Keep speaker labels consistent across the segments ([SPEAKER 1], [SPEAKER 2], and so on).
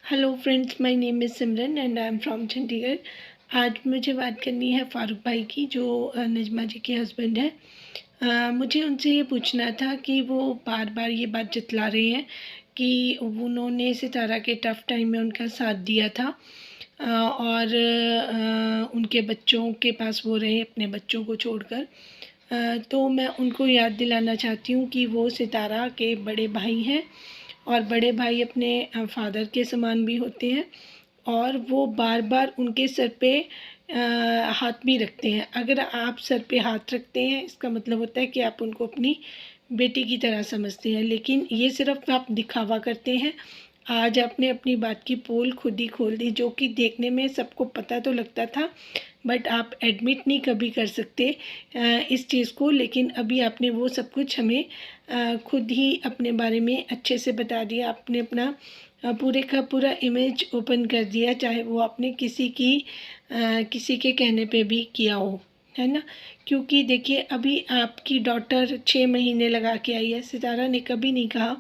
[SPEAKER 1] Hello friends, my name is Simran and I am from Chandigarh. आज मुझे बात करनी है फ़ारूक भाई की, जो नजमा जी के हस्बैंड हैं। मुझे उनसे ये पूछना था कि वो बार बार ये बात जतला रहे हैं कि उन्होंने सितारा के टफ़ टाइम में उनका साथ दिया था और उनके बच्चों के पास वो रहे अपने बच्चों को छोड़कर। तो मैं उनको याद दिलाना चाहती हूँ कि वो सितारा के बड़े भाई हैं और बड़े भाई अपने फादर के समान भी होते हैं और वो बार बार उनके सर पे हाथ भी रखते हैं। अगर आप सर पे हाथ रखते हैं इसका मतलब होता है कि आप उनको अपनी बेटी की तरह समझते हैं, लेकिन ये सिर्फ आप दिखावा करते हैं। आज आपने अपनी बात की पोल खुद ही खोल दी, जो कि देखने में सबको पता तो लगता था, बट आप एडमिट नहीं कभी कर सकते इस चीज़ को। लेकिन अभी आपने वो सब कुछ हमें खुद ही अपने बारे में अच्छे से बता दिया। आपने अपना पूरे का पूरा इमेज ओपन कर दिया, चाहे वो आपने किसी के कहने पे भी किया हो, है ना। क्योंकि देखिए, अभी आपकी डॉटर 6 महीने लगा के आई है। सितारा ने कभी नहीं कहा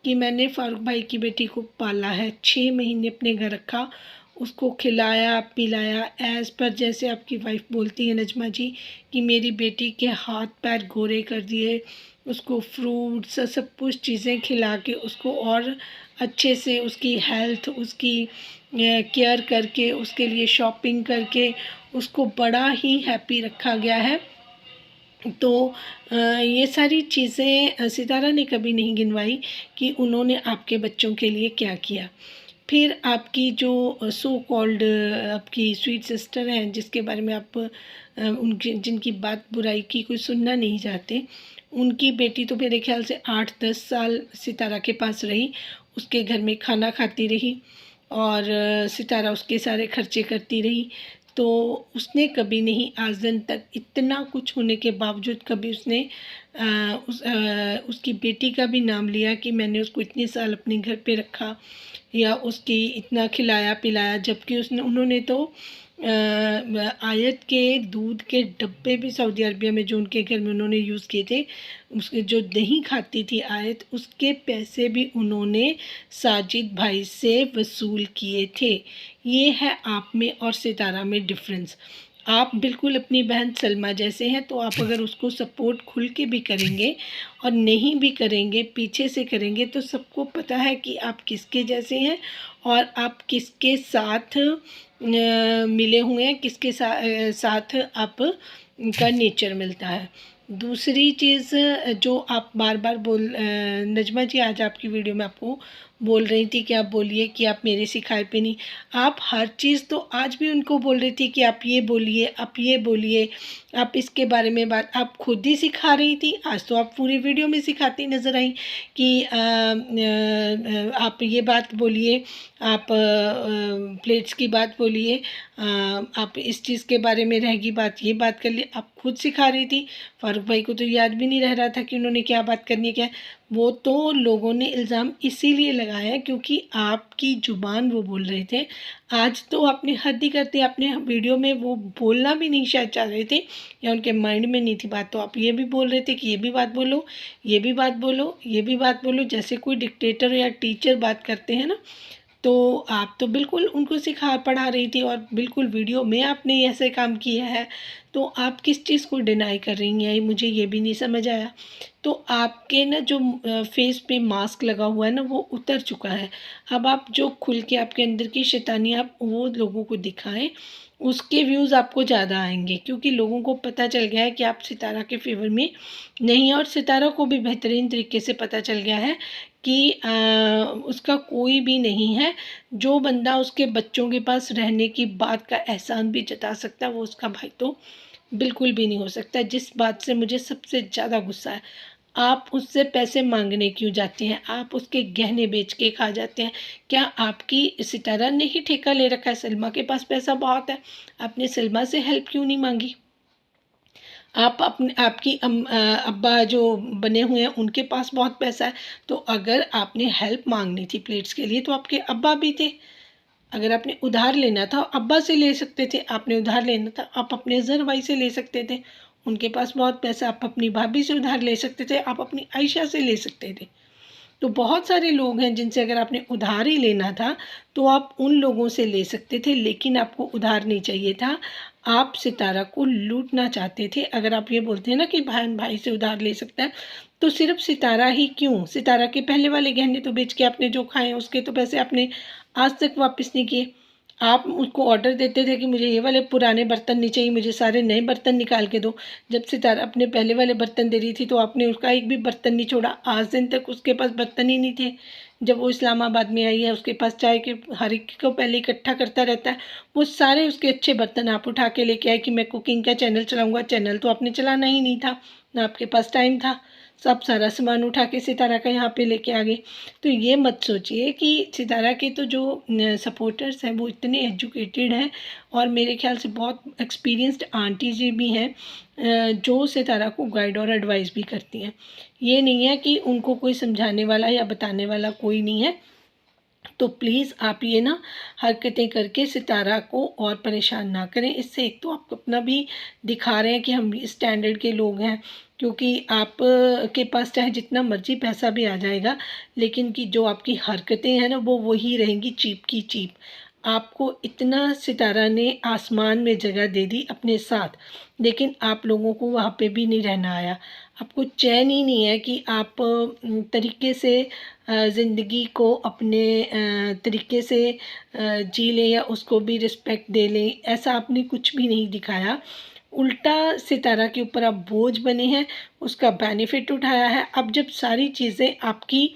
[SPEAKER 1] कि मैंने फ़ारूक भाई की बेटी को पाला है। 6 महीने अपने घर रखा, उसको खिलाया पिलाया, एज़ पर जैसे आपकी वाइफ बोलती है नजमा जी कि मेरी बेटी के हाथ पैर गोरे कर दिए, उसको फ्रूट्स सब कुछ चीज़ें खिला के उसको और अच्छे से उसकी हेल्थ, उसकी केयर करके, उसके लिए शॉपिंग करके उसको बड़ा ही हैप्पी रखा गया है। तो ये सारी चीज़ें सितारा ने कभी नहीं गिनवाई कि उन्होंने आपके बच्चों के लिए क्या किया। फिर आपकी जो सो कॉल्ड आपकी स्वीट सिस्टर हैं, जिसके बारे में आप उनकी जिनकी बात बुराई की कोई सुनना नहीं चाहते, उनकी बेटी तो मेरे ख्याल से 8-10 साल सितारा के पास रही, उसके घर में खाना खाती रही और सितारा उसके सारे खर्चे करती रही। तो उसने कभी नहीं आज दिन तक, इतना कुछ होने के बावजूद, कभी उसने उसकी बेटी का भी नाम लिया कि मैंने उसको इतने साल अपने घर पे रखा या उसकी इतना खिलाया पिलाया। जबकि उन्होंने तो आयत के दूध के डब्बे भी सऊदी अरबिया में जो उनके घर में उन्होंने यूज़ किए थे, उसके जो दही खाती थी आयत, उसके पैसे भी उन्होंने साजिद भाई से वसूल किए थे। ये है आप में और सितारा में डिफरेंस। आप बिल्कुल अपनी बहन सलमा जैसे हैं, तो आप अगर उसको सपोर्ट खुल के भी करेंगे और नहीं भी करेंगे, पीछे से करेंगे, तो सबको पता है कि आप किसके जैसे हैं और आप किसके साथ मिले हुए हैं, किसके साथ आप का नेचर मिलता है। दूसरी चीज़ जो आप बार बार नजमा जी आज आपकी वीडियो में आपको बोल रही थी कि आप बोलिए कि आप मेरे सिखाए पे नहीं, आप हर चीज़ तो आज भी उनको बोल रही थी कि आप ये बोलिए, आप ये बोलिए, आप इसके बारे में बात आप खुद ही सिखा रही थी। आज तो आप पूरी वीडियो में सिखाती नज़र आई कि आप ये बात बोलिए, आप प्लेट्स की बात बोलिए, आप इस चीज़ के बारे में रहेगी बात, ये बात कर लिए, आप खुद सिखा रही थी। फ़ारूक भाई को तो याद भी नहीं रह रहा था कि उन्होंने क्या बात करनी है क्या। वो तो लोगों ने इल्ज़ाम इसीलिए लगाया क्योंकि आपकी ज़ुबान वो बोल रहे थे। आज तो आपने हद ही करते, आपने वीडियो में वो बोलना भी नहीं शायद चाह रहे थे या उनके माइंड में नहीं थी बात, तो आप ये भी बोल रहे थे कि ये भी बात बोलो, ये भी बात बोलो, ये भी बात बोलो, जैसे कोई डिक्टेटर या टीचर बात करते हैं ना। तो आप तो बिल्कुल उनको सिखा पढ़ा रही थी और बिल्कुल वीडियो में आपने ऐसे काम किया है, तो आप किस चीज़ को डिनाई कर रही हैं, मुझे ये भी नहीं समझ आया। तो आपके ना जो फेस पे मास्क लगा हुआ है ना, वो उतर चुका है। अब आप जो खुल के आपके अंदर की शैतानी आप वो लोगों को दिखाएं, उसके व्यूज़ आपको ज़्यादा आएंगे, क्योंकि लोगों को पता चल गया है कि आप सितारा के फेवर में नहीं हैं। और सितारा को भी बेहतरीन तरीके से पता चल गया है कि उसका कोई भी नहीं है। जो बंदा उसके बच्चों के पास रहने की बात का एहसान भी जता सकता है, वो उसका भाई तो बिल्कुल भी नहीं हो सकता। जिस बात से मुझे सबसे ज़्यादा गुस्सा है, आप उससे पैसे मांगने क्यों जाते हैं, आप उसके गहने बेच के खा जाते हैं। क्या आपकी सितारा ने ही ठेका ले रखा है? सलमा के पास पैसा बहुत है, आपने सलमा से हेल्प क्यों नहीं मांगी? आप अपने आपकी अब्बा जो बने हुए हैं उनके पास बहुत पैसा है, तो अगर आपने हेल्प मांगनी थी प्लेट्स के लिए तो आपके अब्बा भी थे। अगर आपने उधार लेना था अब्बा से ले सकते थे, आपने उधार लेना था आप अपने ज़र भाई से ले सकते थे, उनके पास बहुत पैसा। आप अपनी भाभी से उधार ले सकते थे, आप अपनी आयशा से ले सकते थे। तो बहुत सारे लोग हैं जिनसे अगर आपने उधार ही लेना था तो आप उन लोगों से ले सकते थे, लेकिन आपको उधार नहीं चाहिए था। आप सितारा को लूटना चाहते थे। अगर आप ये बोलते हैं ना कि बहन भाई से उधार ले सकता है, तो सिर्फ सितारा ही क्यों, सितारा के पहले वाले गहने तो बेच के आपने जो खाए उसके तो पैसे आपने आज तक वापस नहीं किए। आप उसको ऑर्डर देते थे कि मुझे ये वाले पुराने बर्तन नहीं चाहिए, मुझे सारे नए बर्तन निकाल के दो। जब सितारा अपने पहले वाले बर्तन दे रही थी तो आपने उसका एक भी बर्तन नहीं छोड़ा। आज दिन तक उसके पास बर्तन ही नहीं थे। जब वो इस्लामाबाद में आई है उसके पास चाय के हर एक को पहले इकट्ठा करता रहता है। वो सारे उसके अच्छे बर्तन आप उठा के लेके आए कि मैं कुकिंग का चैनल चलाऊँगा। चैनल तो आपने चलाना ही नहीं था, ना आपके पास टाइम था। सब सारा सामान उठा के सितारा का यहाँ पे लेके आ गए। तो ये मत सोचिए कि सितारा के तो जो सपोर्टर्स हैं वो इतने एजुकेटेड हैं और मेरे ख्याल से बहुत एक्सपीरियंस्ड आंटी जी भी हैं, जो सितारा को गाइड और एडवाइस भी करती हैं। ये नहीं है कि उनको कोई समझाने वाला या बताने वाला कोई नहीं है। तो प्लीज़ आप ये ना हरकतें करके सितारा को और परेशान ना करें। इससे एक तो आप अपना भी दिखा रहे हैं कि हम भी स्टैंडर्ड के लोग हैं, क्योंकि आप के पास चाहे जितना मर्जी पैसा भी आ जाएगा, लेकिन कि जो आपकी हरकतें हैं ना वो वही रहेंगी चीप की चीप। आपको इतना सितारा ने आसमान में जगह दे दी अपने साथ, लेकिन आप लोगों को वहाँ पे भी नहीं रहना आया। आपको चैन ही नहीं है कि आप तरीके से ज़िंदगी को अपने तरीके से जी लें या उसको भी रिस्पेक्ट दे लें। ऐसा आपने कुछ भी नहीं दिखाया। उल्टा सितारा के ऊपर आप बोझ बने हैं, उसका बेनिफिट उठाया है। अब जब सारी चीज़ें आपकी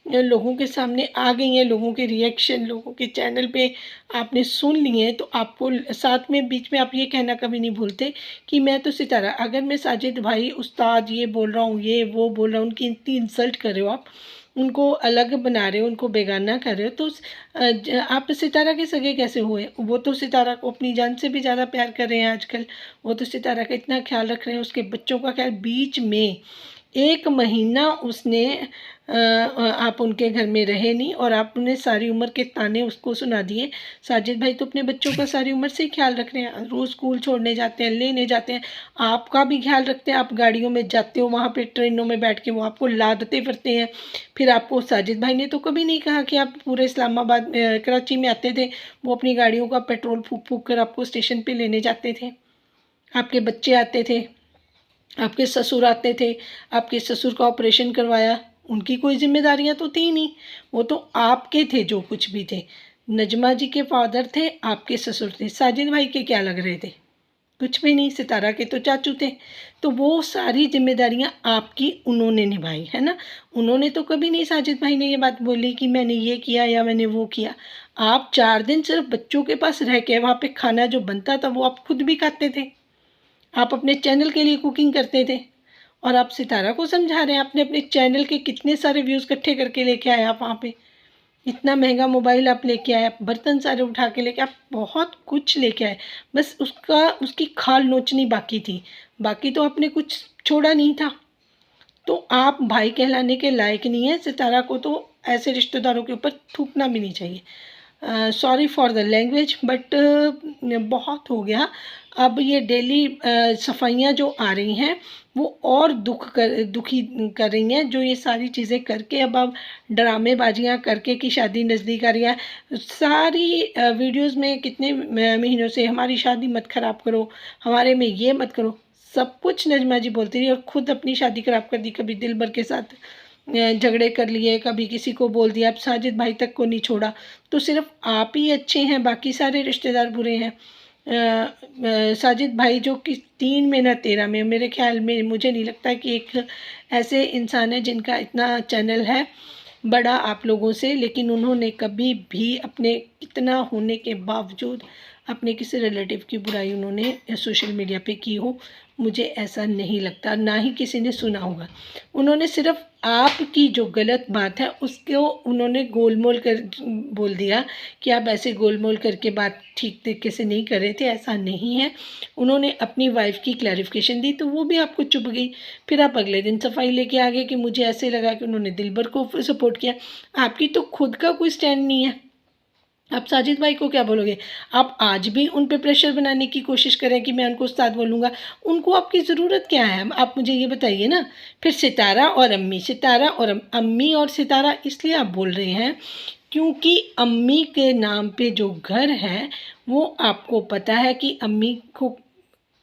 [SPEAKER 1] लोगों के सामने आ गई हैं, लोगों के रिएक्शन लोगों के चैनल पे आपने सुन लिए हैं, तो आपको साथ में बीच में आप ये कहना कभी नहीं भूलते कि मैं तो सितारा, अगर मैं साजिद भाई उस्ताद ये बोल रहा हूँ, ये वो बोल रहा हूँ, उनकी इतनी इंसल्ट कर रहे हो आप, उनको अलग बना रहे हो, उनको बेगाना कर रहे हो, तो आप सितारा के सगे कैसे हुए? वो तो सितारा को अपनी जान से भी ज़्यादा प्यार कर रहे हैं आजकल। वो तो सितारा का इतना ख्याल रख रहे हैं, उसके बच्चों का ख्याल। बीच में 1 महीना उसने आप उनके घर में रहे नहीं और आपने सारी उम्र के ताने उसको सुना दिए। साजिद भाई तो अपने बच्चों का सारी उम्र से ही ख्याल रख रहे हैं, रोज़ स्कूल छोड़ने जाते हैं, लेने जाते हैं, आपका भी ख्याल रखते हैं। आप गाड़ियों में जाते हो, वहाँ पे ट्रेनों में बैठ के वो आपको लादते फिरते हैं। फिर आपको साजिद भाई ने तो कभी नहीं कहा कि आप पूरे इस्लामाबाद कराची में आते थे, वो अपनी गाड़ियों का पेट्रोल फूँक फूँक कर आपको स्टेशन पे लेने जाते थे। आपके बच्चे आते थे, आपके ससुर आते थे, आपके ससुर का ऑपरेशन करवाया, उनकी कोई ज़िम्मेदारियाँ तो थी नहीं, वो तो आपके थे जो कुछ भी थे। नजमा जी के फादर थे, आपके ससुर थे। साजिद भाई के क्या लग रहे थे? कुछ भी नहीं, सितारा के तो चाचू थे। तो वो सारी ज़िम्मेदारियाँ आपकी उन्होंने निभाई, है ना? उन्होंने तो कभी नहीं, साजिद भाई ने ये बात बोली कि मैंने ये किया या मैंने वो किया। आप 4 दिन सिर्फ बच्चों के पास रह के, वहाँ पे खाना जो बनता था वो आप खुद भी खाते थे। आप अपने चैनल के लिए कुकिंग करते थे और आप सितारा को समझा रहे हैं। आपने अपने चैनल के कितने सारे व्यूज़ इकट्ठे करके लेके आए आप वहाँ पे। इतना महंगा मोबाइल आप लेके आए, आप बर्तन सारे उठा के लेके, आप बहुत कुछ लेके आए। बस उसकी खाल नोचनी बाकी थी, बाकी तो आपने कुछ छोड़ा नहीं था। तो आप भाई कहलाने के लायक नहीं है। सितारा को तो ऐसे रिश्तेदारों के ऊपर थूकना भी नहीं चाहिए। Sorry for the language, but बहुत हो गया। अब ये डेली सफाइयाँ जो आ रही हैं वो और दुखी कर रही हैं, जो ये सारी चीज़ें करके अब आप ड्रामेबाजियाँ करके कि शादी नज़दीक आ रही है। सारी वीडियोज़ में कितने महीनों से हमारी शादी मत ख़राब करो, हमारे में ये मत करो, सब कुछ नजमा जी बोलती रही और ख़ुद अपनी शादी ख़राब कर दी। कभी दिलबर के साथ झगड़े कर लिए, कभी किसी को बोल दिया, अब साजिद भाई तक को नहीं छोड़ा। तो सिर्फ आप ही अच्छे हैं, बाकी सारे रिश्तेदार बुरे हैं। साजिद भाई जो कि 3 में ना 13 में, मेरे ख्याल में मुझे नहीं लगता कि एक ऐसे इंसान है जिनका इतना चैनल है बड़ा आप लोगों से, लेकिन उन्होंने कभी भी अपने इतना होने के बावजूद अपने किसी रिलेटिव की बुराई उन्होंने सोशल मीडिया पे की हो, मुझे ऐसा नहीं लगता, ना ही किसी ने सुना होगा। उन्होंने सिर्फ आपकी जो गलत बात है उसको उन्होंने गोलमोल कर बोल दिया कि आप ऐसे गोलमोल करके बात ठीक तरीके से नहीं कर रहे थे, ऐसा नहीं है। उन्होंने अपनी वाइफ की क्लैरिफिकेशन दी तो वो भी आपको चुभ गई। फिर आप अगले दिन सफाई लेके आ गए कि मुझे ऐसे लगा कि उन्होंने दिलबर को सपोर्ट किया। आपकी तो खुद का कोई स्टैंड नहीं है। आप साजिद भाई को क्या बोलोगे? आप आज भी उन पे प्रेशर बनाने की कोशिश करें कि मैं उनको उस्ताद बोलूँगा, उनको आपकी ज़रूरत क्या है? आप मुझे ये बताइए ना। फिर सितारा और अम्मी, सितारा और अम्मी और सितारा इसलिए आप बोल रहे हैं क्योंकि अम्मी के नाम पे जो घर है, वो आपको पता है कि अम्मी को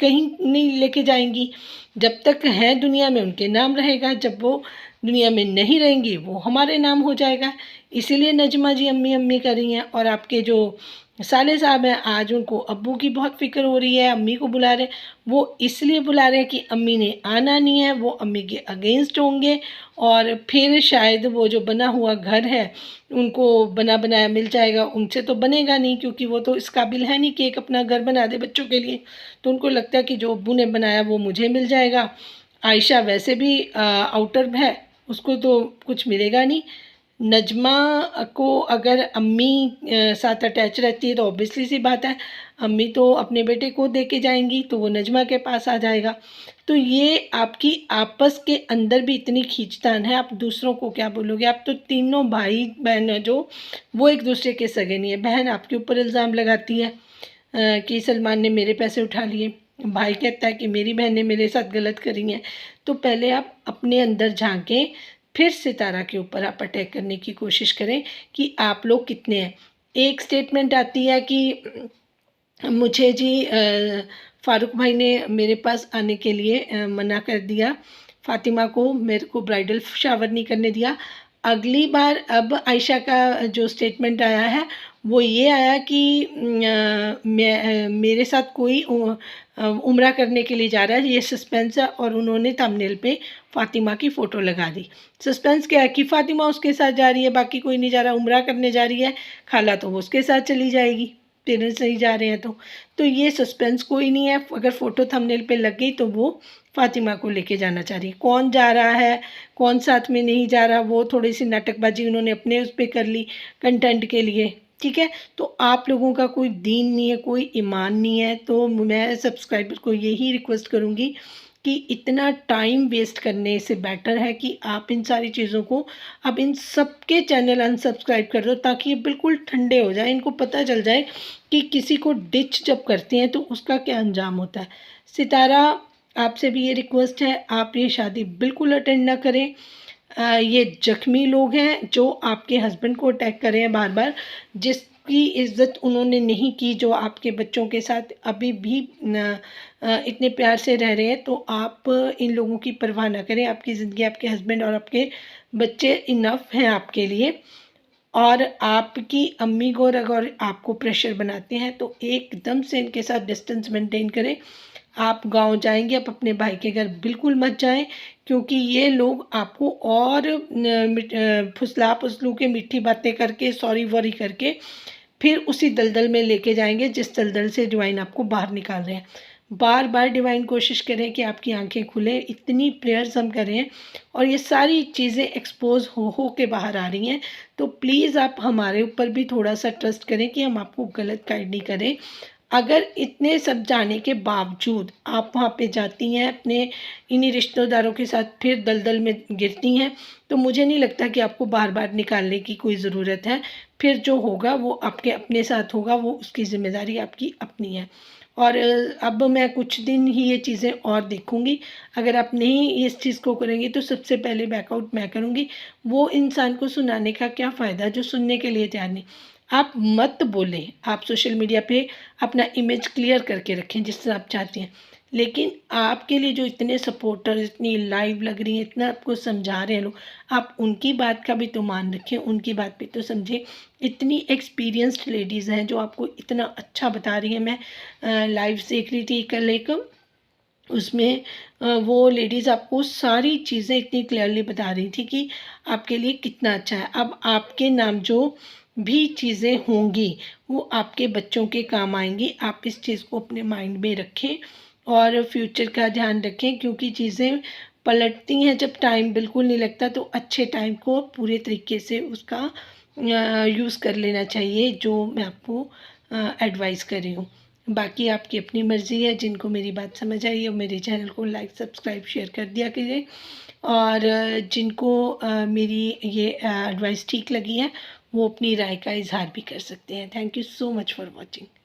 [SPEAKER 1] कहीं नहीं लेके जाएंगी। जब तक हैं दुनिया में उनके नाम रहेगा, जब वो दुनिया में नहीं रहेंगी वो हमारे नाम हो जाएगा। इसीलिए नजमा जी अम्मी अम्मी कर रही हैं। और आपके जो साले साहब हैं, आज उनको अब्बू की बहुत फ़िक्र हो रही है, अम्मी को बुला रहे हैं। वो इसलिए बुला रहे हैं कि अम्मी ने आना नहीं है, वो अम्मी के अगेंस्ट होंगे और फिर शायद वो जो बना हुआ घर है उनको बना बनाया मिल जाएगा। उनसे तो बनेगा नहीं क्योंकि वो तो इस काबिल है नहीं कि एक अपना घर बना दे बच्चों के लिए। तो उनको लगता है कि जो अब्बू ने बनाया वो मुझे मिल जाएगा। आयशा वैसे भी आउटर है, उसको तो कुछ मिलेगा नहीं। नजमा को अगर अम्मी साथ अटैच रहती है तो ऑब्वियसली सी बात है, अम्मी तो अपने बेटे को दे के जाएंगी तो वो नजमा के पास आ जाएगा। तो ये आपकी आपस के अंदर भी इतनी खींचतान है, आप दूसरों को क्या बोलोगे? आप तो तीनों भाई बहन है जो, वो एक दूसरे के सगे नहीं है। बहन आपके ऊपर इल्ज़ाम लगाती है कि सलमान ने मेरे पैसे उठा लिए, भाई कहता है कि मेरी बहन ने मेरे साथ गलत करी है। तो पहले आप अपने अंदर झांकें, फिर सितारा के ऊपर आप अटैक करने की कोशिश करें कि आप लोग कितने हैं। एक स्टेटमेंट आती है कि मुझे जी फ़ारूक भाई ने मेरे पास आने के लिए मना कर दिया, फ़ातिमा को मेरे को ब्राइडल शावर नहीं करने दिया। अगली बार अब आयशा का जो स्टेटमेंट आया है वो ये आया कि मेरे साथ कोई उम्रा करने के लिए जा रहा है, ये सस्पेंस है। और उन्होंने थंबनेल पे फ़ातिमा की फ़ोटो लगा दी। सस्पेंस क्या है कि फ़ातिमा उसके साथ जा रही है, बाकी कोई नहीं जा रहा। उम्रा करने जा रही है, खाला तो वो उसके साथ चली जाएगी, पेरेंट्स नहीं जा रहे हैं तो ये सस्पेंस कोई नहीं है। अगर फ़ोटो थंबनेल पे लग गई तो वो फ़ातिमा को लेके जाना चाह रही है। कौन जा रहा है, कौन साथ में नहीं जा रहा, वो थोड़ी सी नाटकबाजी उन्होंने अपने उस पर कर ली कंटेंट के लिए, ठीक है। तो आप लोगों का कोई दीन नहीं है, कोई ईमान नहीं है। तो मैं सब्सक्राइबर को यही रिक्वेस्ट करूँगी कि इतना टाइम वेस्ट करने से बेटर है कि आप इन सारी चीज़ों को, अब इन सब के चैनल अनसब्सक्राइब कर दो ताकि ये बिल्कुल ठंडे हो जाए, इनको पता चल जाए कि किसी को डिच जब करते हैं तो उसका क्या अंजाम होता है। सितारा, आपसे भी ये रिक्वेस्ट है, आप ये शादी बिल्कुल अटेंड ना करें। ये जख्मी लोग हैं जो आपके हस्बैंड को अटैक कर रहे हैं बार बार, जिसकी इज़्ज़त उन्होंने नहीं की, जो आपके बच्चों के साथ अभी भी इतने प्यार से रह रहे हैं। तो आप इन लोगों की परवाह ना करें। आपकी ज़िंदगी, आपके हस्बैंड और आपके बच्चे इनफ हैं आपके लिए। और आपकी अम्मी को अगर आपको प्रेशर बनाते हैं तो एकदम से इनके साथ डिस्टेंस मेंटेन करें। आप गांव जाएंगे, आप अपने भाई के घर बिल्कुल मत जाएं क्योंकि ये लोग आपको और फुसला फुसलू के मीठी बातें करके, सॉरी वॉरी करके फिर उसी दलदल में लेके जाएंगे जिस दलदल से डिवाइन आपको बाहर निकाल रहे हैं। बार बार डिवाइन कोशिश करें कि आपकी आंखें खुले, इतनी प्रेयर्स हम कर रहे हैं और ये सारी चीज़ें एक्सपोज हो के बाहर आ रही हैं। तो प्लीज़ आप हमारे ऊपर भी थोड़ा सा ट्रस्ट करें कि हम आपको गलत गाइड नहीं करें। अगर इतने सब जाने के बावजूद आप वहाँ पे जाती हैं, अपने इन्हीं रिश्तेदारों के साथ फिर दलदल में गिरती हैं, तो मुझे नहीं लगता कि आपको बार बार निकालने की कोई ज़रूरत है। फिर जो होगा वो आपके अपने साथ होगा, वो उसकी ज़िम्मेदारी आपकी अपनी है। और अब मैं कुछ दिन ही ये चीज़ें और देखूँगी। अगर आप नहीं इस चीज़ को करेंगी तो सबसे पहले बैकआउट मैं करूँगी। वो इंसान को सुनाने का क्या फ़ायदा जो सुनने के लिए तैयार नहीं। आप मत बोलें, आप सोशल मीडिया पे अपना इमेज क्लियर करके रखें जिस तरह आप चाहती हैं, लेकिन आपके लिए जो इतने सपोर्टर, इतनी लाइव लग रही हैं, इतना आपको समझा रहे हैं लोग, आप उनकी बात का भी तो मान रखें, उनकी बात भी तो समझें। इतनी एक्सपीरियंस्ड लेडीज़ हैं जो आपको इतना अच्छा बता रही हैं। मैं लाइव देख रही थी कल एक, उसमें वो लेडीज़ आपको सारी चीज़ें इतनी क्लियरली बता रही थी कि आपके लिए कितना अच्छा है। अब आपके नाम जो भी चीज़ें होंगी वो आपके बच्चों के काम आएंगी। आप इस चीज़ को अपने माइंड में रखें और फ्यूचर का ध्यान रखें क्योंकि चीज़ें पलटती हैं जब टाइम बिल्कुल नहीं लगता। तो अच्छे टाइम को पूरे तरीके से उसका यूज़ कर लेना चाहिए, जो मैं आपको एडवाइस कर रही हूँ। बाकी आपकी अपनी मर्ज़ी है। जिनको मेरी बात समझ आई है मेरे चैनल को लाइक सब्सक्राइब शेयर कर दिया कीजिए और जिनको मेरी ये एडवाइस ठीक लगी है वो अपनी राय का इजहार भी कर सकते हैं। Thank you so much for watching.